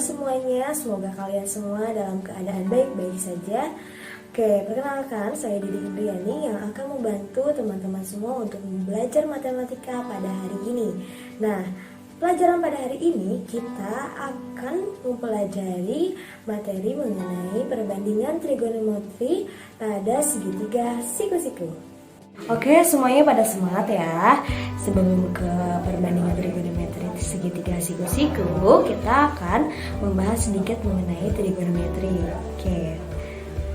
semuanya, semoga kalian semua dalam keadaan baik-baik saja. Oke, perkenalkan saya Didi Indriani yang akan membantu teman-teman semua untuk belajar matematika pada hari ini. Nah, pelajaran pada hari ini kita akan mempelajari materi mengenai perbandingan trigonometri pada segitiga siku-siku. Oke, semuanya pada semangat ya. Sebelum ke perbandingan trigonometri segitiga siku-siku, kita akan membahas sedikit mengenai trigonometri. Oke,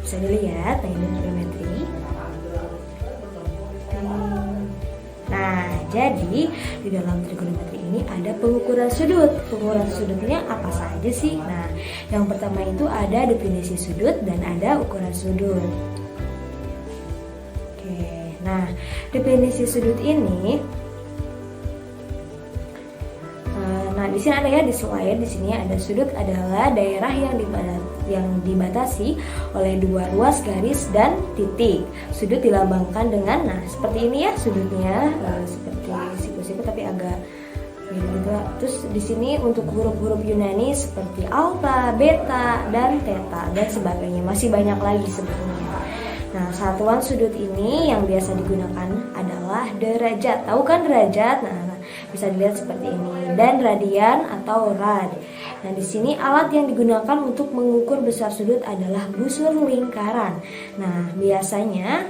bisa dilihat, nah ini trigonometri. Nah, jadi di dalam trigonometri ini ada pengukuran sudut. Pengukuran sudutnya apa saja sih? Nah, yang pertama itu ada definisi sudut dan ada ukuran sudut. Nah, definisi sudut ini, di sini ada ya di slide. Di sini ada sudut adalah daerah yang dibatasi oleh dua ruas garis dan titik. Sudut dilambangkan dengan, seperti ini ya sudutnya, seperti siku-siku tapi agak gitu. Terus di sini untuk huruf-huruf Yunani seperti alfa, beta, dan theta dan sebagainya. Masih banyak lagi sebenarnya. Nah, satuan sudut ini yang biasa digunakan adalah derajat. Tahu kan derajat? Nah, bisa dilihat seperti ini. Dan radian atau rad. Nah, di sini alat yang digunakan untuk mengukur besar sudut adalah busur lingkaran. Nah, biasanya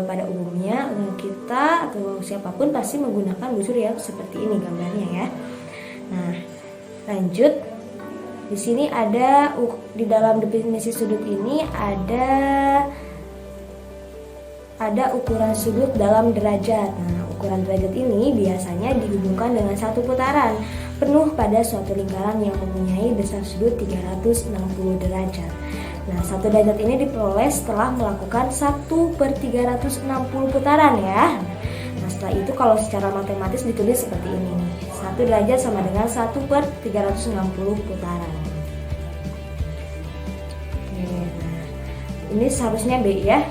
pada umumnya kita atau siapapun pasti menggunakan busur yang seperti ini gambarnya ya. Nah, lanjut. Di sini ada di dalam definisi sudut ini ada ukuran sudut dalam derajat. Nah, ukuran derajat ini biasanya dihubungkan dengan satu putaran penuh pada suatu lingkaran yang mempunyai besar sudut 360 derajat. Nah, satu derajat ini diperoleh setelah melakukan 1/360 putaran ya. Nah, setelah itu kalau secara matematis ditulis seperti ini. Satu derajat sama dengan 1/360 putaran. Oke, nah, ini seharusnya B ya.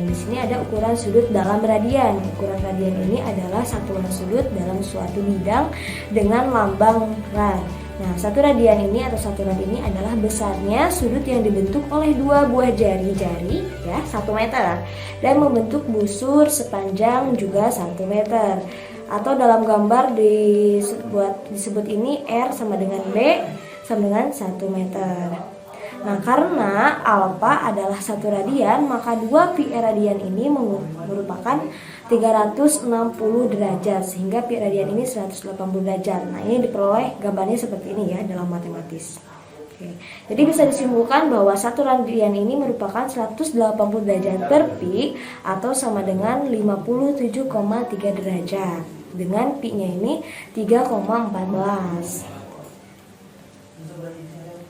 Di sini ada ukuran sudut dalam radian. Ukuran radian ini adalah satuan sudut dalam suatu bidang dengan lambang rad. Nah, satu radian ini atau satu rad ini adalah besarnya sudut yang dibentuk oleh dua buah jari-jari ya, 1 meter dan membentuk busur sepanjang juga 1 meter. Atau dalam gambar disebut ini R sama dengan B sama dengan 1 meter. Nah, karena alfa adalah 1 radian, maka 2 pi radian ini merupakan 360 derajat, sehingga pi radian ini 180 derajat. Nah, ini diperoleh gambarnya seperti ini ya dalam matematis. Oke. Jadi bisa disimpulkan bahwa 1 radian ini merupakan 180 derajat per pi atau sama dengan 57,3 derajat. Dengan pi-nya ini 3,14.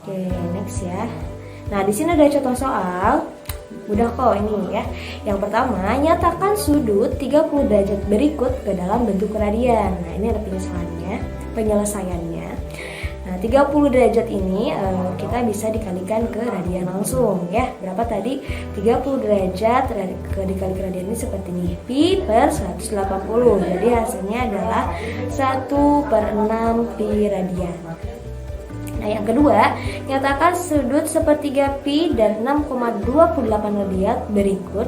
Oke, next ya. Nah, di sini ada contoh soal. Mudah kok ini ya. Yang pertama, nyatakan sudut 30 derajat berikut ke dalam bentuk radian. Nah, ini ada penyelesaiannya. Nah, 30 derajat ini kita bisa dikalikan ke radian langsung ya. Berapa tadi? 30 derajat dikali ke radian ini seperti ini. Pi per 180. Jadi hasilnya adalah 1/6 pi radian. Nah, yang kedua, nyatakan sudut sepertiga pi dan 6,28 radian berikut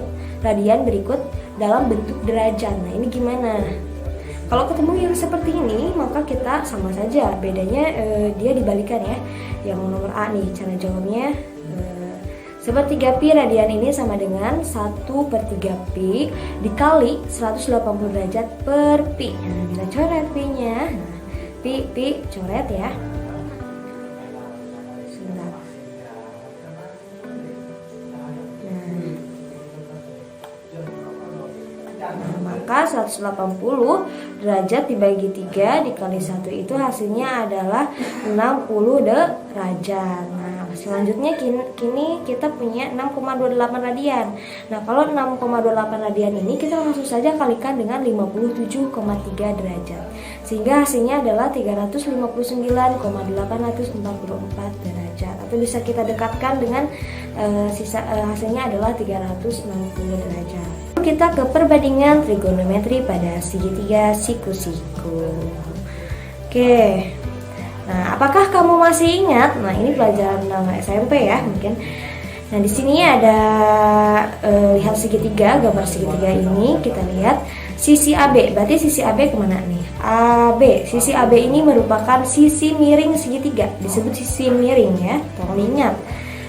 dalam bentuk derajat. Nah, ini gimana? Kalau ketemu yang seperti ini, maka kita sama saja. Bedanya dia dibalikan ya. Yang nomor A nih, cara jawabnya sepertiga pi radian ini sama dengan 1/3 pi dikali 180 derajat per pi. Nah, kita coret pi-nya. Nah, pi coret ya. Maka 180 derajat dibagi 3 dikali 1 itu hasilnya adalah 60 derajat. Nah, selanjutnya kini kita punya 6,28 radian. Nah, kalau 6,28 radian ini kita langsung saja kalikan dengan 57,3 derajat. Sehingga hasilnya adalah 359,844 derajat. Atau bisa kita dekatkan dengan hasilnya adalah 360 derajat. Kita ke perbandingan trigonometri pada segitiga siku-siku. Oke. Nah, apakah kamu masih ingat? Nah, ini pelajaran SMP ya mungkin. Nah, di sini ada lihat segitiga, gambar segitiga ini kita lihat sisi AB. Berarti sisi AB kemana nih? AB. Sisi AB ini merupakan sisi miring segitiga, disebut sisi miring ya. Tolong ingat.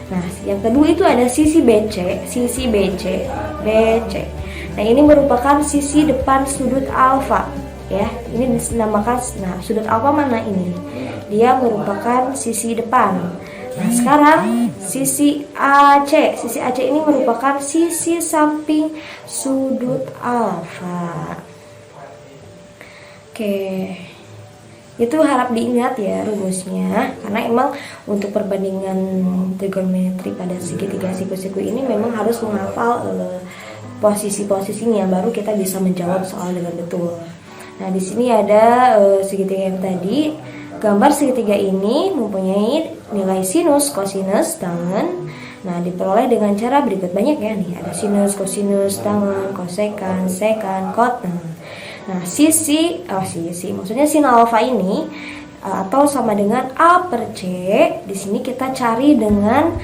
Nah, yang kedua itu ada sisi BC, sisi BC, BC. Nah, ini merupakan sisi depan sudut alfa ya. Ini dinamakan, nah sudut alfa mana ini? Dia merupakan sisi depan. Nah, sekarang sisi AC. Sisi AC ini merupakan sisi samping sudut alfa. Oke. Itu harap diingat ya rumusnya, karena emang untuk perbandingan trigonometri pada segitiga siku-siku ini memang harus menghafal posisi-posisinya, baru kita bisa menjawab soal dengan betul. Nah, di sini ada segitiga yang tadi. Gambar segitiga ini mempunyai nilai sinus, kosinus, tangen. Nah, diperoleh dengan cara berikut, banyak ya nih. Ada sinus, kosinus, tangen, kosekan, sekan, kot. Nah, sisi maksudnya sin alfa ini atau sama dengan A per C. Di sini kita cari dengan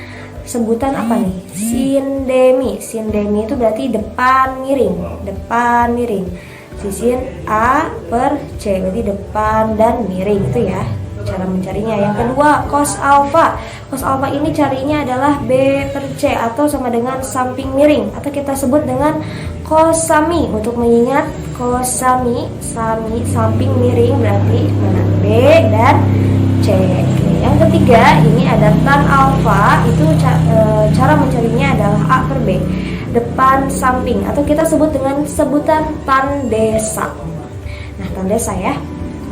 sebutan apa nih? Sindemi. Sindemi itu berarti depan miring, depan miring. Sisi A per C berarti depan dan miring, itu ya cara mencarinya. Yang kedua, cos alfa. Cos alfa ini carinya adalah B per C atau sama dengan samping miring, atau kita sebut dengan kosami. Untuk mengingat kosami, samping miring berarti mana? B dan C. Oke. Yang ketiga, ini ada tan alfa. Itu cara mencarinya adalah A per B, depan samping, atau kita sebut dengan sebutan tandesa. Nah, tandesa ya.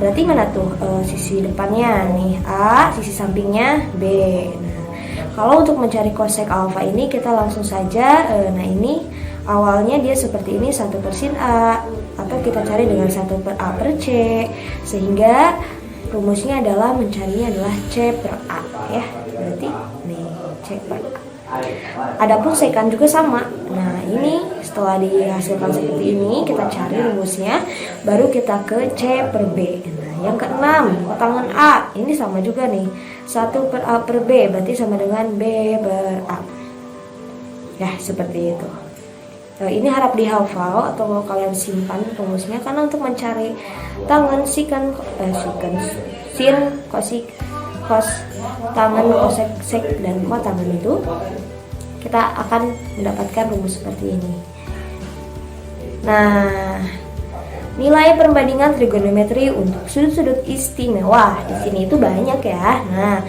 Berarti mana tuh sisi depannya nih A, sisi sampingnya B. Nah, kalau untuk mencari kosek alfa ini kita langsung saja, nah ini awalnya dia seperti ini, 1 per sin A, atau kita cari dengan 1 per A per C, sehingga rumusnya adalah mencarinya adalah C per A ya. Berarti nih C per A. Adapun sekan juga sama. Nah, ini setelah dihasilkan seperti ini, kita cari rumusnya, baru kita ke C per B. Nah, yang keenam, kotangan A. Ini sama juga nih, 1 per A per B, berarti sama dengan B per A. Ya, seperti itu. Ini harap dihafal atau kalian simpan rumusnya, karena untuk mencari tangan sin, kosik, kos, tangan, kosek, sek, dan kotangan itu kita akan mendapatkan rumus seperti ini. Nah, nilai perbandingan trigonometri untuk sudut-sudut istimewa di sini itu banyak ya. Nah,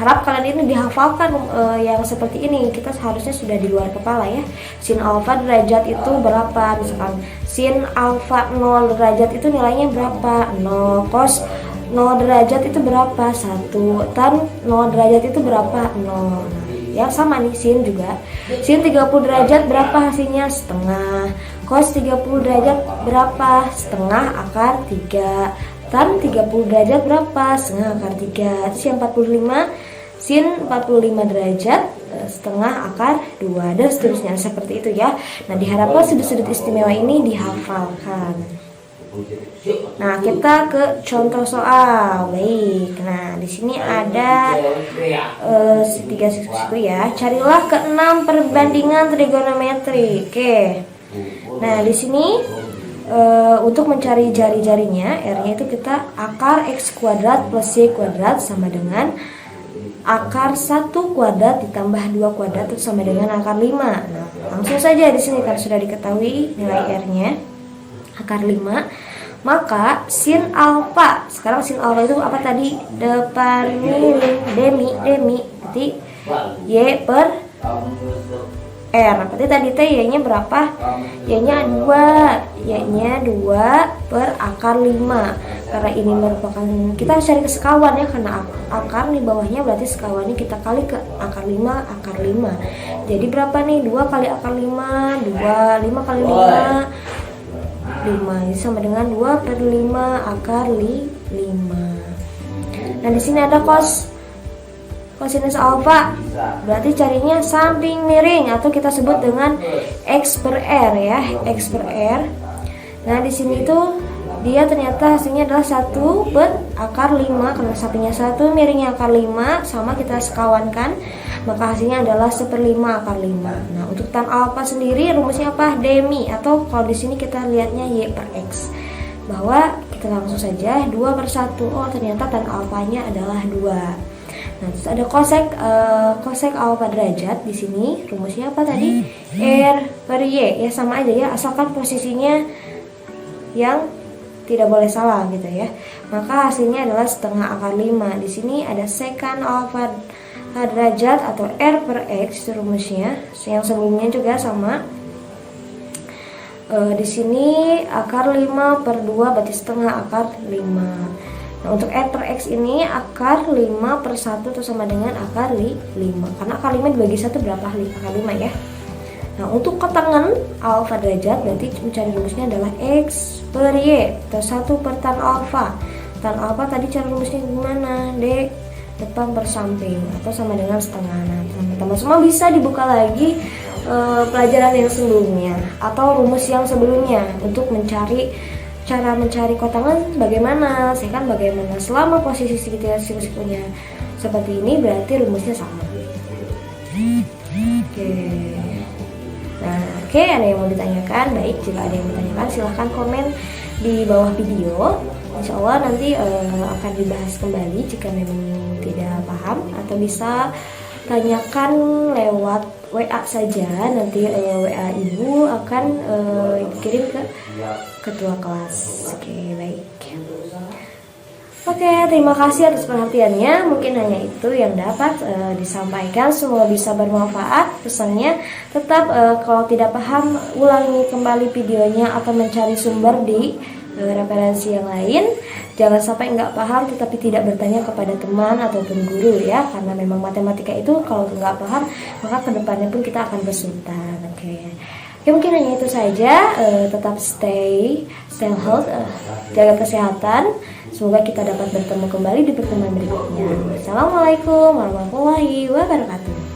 harap kalian ini dihafalkan yang seperti ini. Kita seharusnya sudah di luar kepala ya. Sin alfa derajat itu berapa? Misalkan sin alfa 0 derajat itu nilainya berapa? 0. Cos 0 derajat itu berapa? 1. Tan 0 derajat itu berapa? 0. Ya sama nih, sin juga. Sin 30 derajat berapa hasilnya? Setengah. Cos 30 derajat berapa? Setengah akar 3. Tan 30 derajat berapa? Setengah akar 3. Terus yang 45, sin 45 derajat setengah akar 2, dan seterusnya seperti itu ya. Nah, diharapkan sudut-sudut istimewa ini dihafalkan. Nah, kita ke contoh soal. Baik. Nah, di sini ada 3 siku ya. Carilah ke-6 perbandingan trigonometri. Oke. Nah, di sini untuk mencari jari-jarinya, R-nya itu kita akar X kuadrat plus Y kuadrat sama dengan akar 1 kuadrat ditambah 2 kuadrat itu sama dengan akar 5. Nah, langsung saja di sini kan sudah diketahui nilai R-nya akar 5. Maka sin alfa, sekarang sin alfa itu apa tadi? Depan miring, demi. Berarti Y per R. Berarti tadi T Y-nya berapa? Y-nya 2. Y-nya 2 per akar 5. Karena ini merupakan, kita harus cari kesekawan ya, karena akar nih bawahnya, berarti sekawannya kita kali ke akar 5, akar 5. Jadi berapa nih? 2 kali akar 5, 2, 5 kali 5, 5. Ini sama dengan 2 per 5 akar 5. Nah, di sini ada kosinus alfa, berarti carinya samping miring atau kita sebut dengan X per R ya, X per R. Nah, di sini tuh dia ternyata hasilnya adalah 1/5, karena sapinya 1, miringnya akar 5, sama kita sekawankan, maka hasilnya adalah 1/5 akar 5. Nah, untuk tan alfa sendiri rumusnya apa? Demi, atau kalau di sini kita lihatnya Y/X. Bahwa kita langsung saja 2/1. Oh, ternyata tan alfanya adalah 2. Nah, terus ada kosek alfa derajat. Di sini rumusnya apa tadi? R/Y. Ya sama aja ya, asalkan posisinya yang tidak boleh salah gitu ya. Maka hasilnya adalah setengah akar 5. Di sini ada sekan alfa derajat atau R/X rumusnya. Yang sebelumnya juga sama. Di sini akar 5/2 berarti setengah akar 5. Nah, untuk R/X ini akar 5/1 itu sama dengan akar 5. Karena akar 5 dibagi 1 berapa? Akar 5 ya. Nah, untuk ketangan alfa derajat berarti mencari rumusnya adalah X/Y atau 1/tan alfa. Tan alfa tadi cara rumusnya gimana? D depan per samping atau sama dengan setengah. Nah, teman-teman semua bisa dibuka lagi pelajaran yang sebelumnya atau rumus yang sebelumnya untuk cara mencari kotangan bagaimana, bagaimana selama posisi siku-sikunya seperti ini berarti rumusnya sama. Oke, ada yang mau ditanyakan? Baik, jika ada yang mau ditanyakan silahkan komen di bawah video. Insya Allah nanti akan dibahas kembali jika memang tidak paham, atau bisa tanyakan lewat WA saja. Nanti WA ibu akan dikirim ke ketua kelas. Oke, baik. Oke, terima kasih atas perhatiannya. Mungkin hanya itu yang dapat disampaikan. Semoga bisa bermanfaat. Pesannya tetap kalau tidak paham ulangi kembali videonya atau mencari sumber di referensi yang lain. Jangan sampai nggak paham tetapi tidak bertanya kepada teman ataupun guru ya, karena memang matematika itu kalau nggak paham maka kedepannya pun kita akan kesulitan. Oke, mungkin hanya itu saja. Tetap stay health, jaga kesehatan. Semoga kita dapat bertemu kembali di pertemuan berikutnya. Assalamualaikum warahmatullahi wabarakatuh.